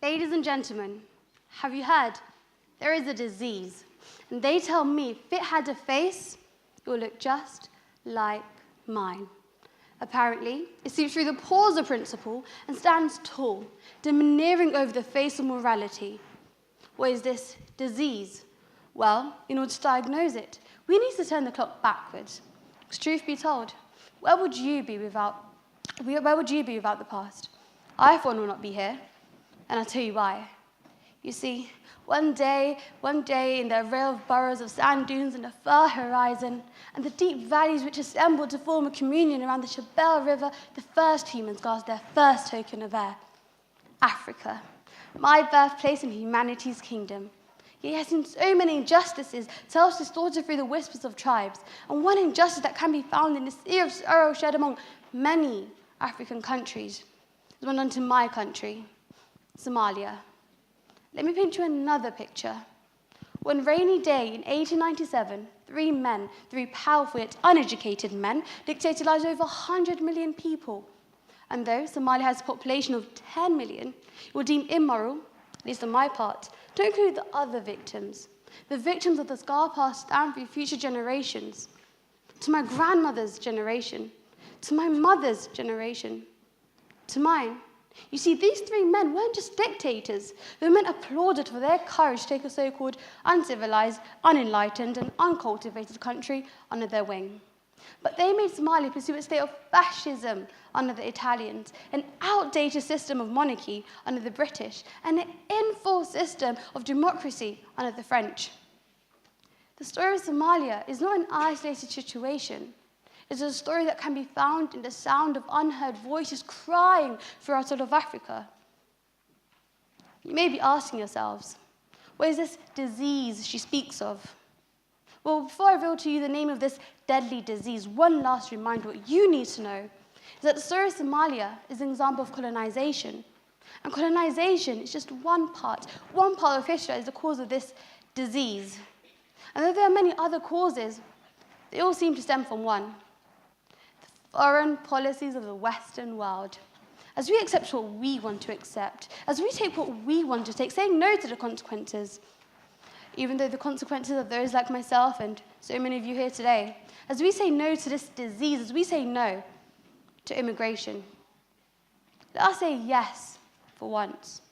Ladies and gentlemen, have you heard? There is a disease, and they tell me if it had a face, it will look just like mine. Apparently, it seeps through the pores of principle and stands tall, domineering over the face of morality. What is this disease? Well, in order to diagnose it, we need to turn the clock backwards. Because truth be told, where would you be without the past? I, for one, will not be here, and I'll tell you why. You see, one day in the array of boroughs of sand dunes and the far horizon, and the deep valleys which assembled to form a communion around the Shabelle River, the first humans gasped their first token of air. Africa, my birthplace in humanity's kingdom. Yet it has seen so many injustices, self-distorted through the whispers of tribes, and one injustice that can be found in the sea of sorrow shed among many African countries is one unto my country, Somalia. Let me paint you another picture. One rainy day in 1897, three powerful yet uneducated men, dictated lives of over 100 million people. And though Somalia has a population of 10 million, it will deem immoral, at least on my part, to include the other victims, the victims of the scar passed down through future generations, to my grandmother's generation, to my mother's generation, to mine. You see, these three men weren't just dictators. They were men applauded for their courage to take a so-called uncivilized, unenlightened, and uncultivated country under their wing. But they made Somalia pursue a state of fascism under the Italians, an outdated system of monarchy under the British, and an enforced system of democracy under the French. The story of Somalia is not an isolated situation. It's a story that can be found in the sound of unheard voices crying throughout all of Africa. You may be asking yourselves, what is this disease she speaks of? Well, before I reveal to you the name of this deadly disease, one last reminder what you need to know is that the story of Somalia is an example of colonization. And colonization is just one part of history that is the cause of this disease. And though there are many other causes, they all seem to stem from one: foreign policies of the Western world. As we accept what we want to accept, as we take what we want to take, saying no to the consequences, even though the consequences of those like myself and so many of you here today, as we say no to this disease, as we say no to immigration, let us say yes for once.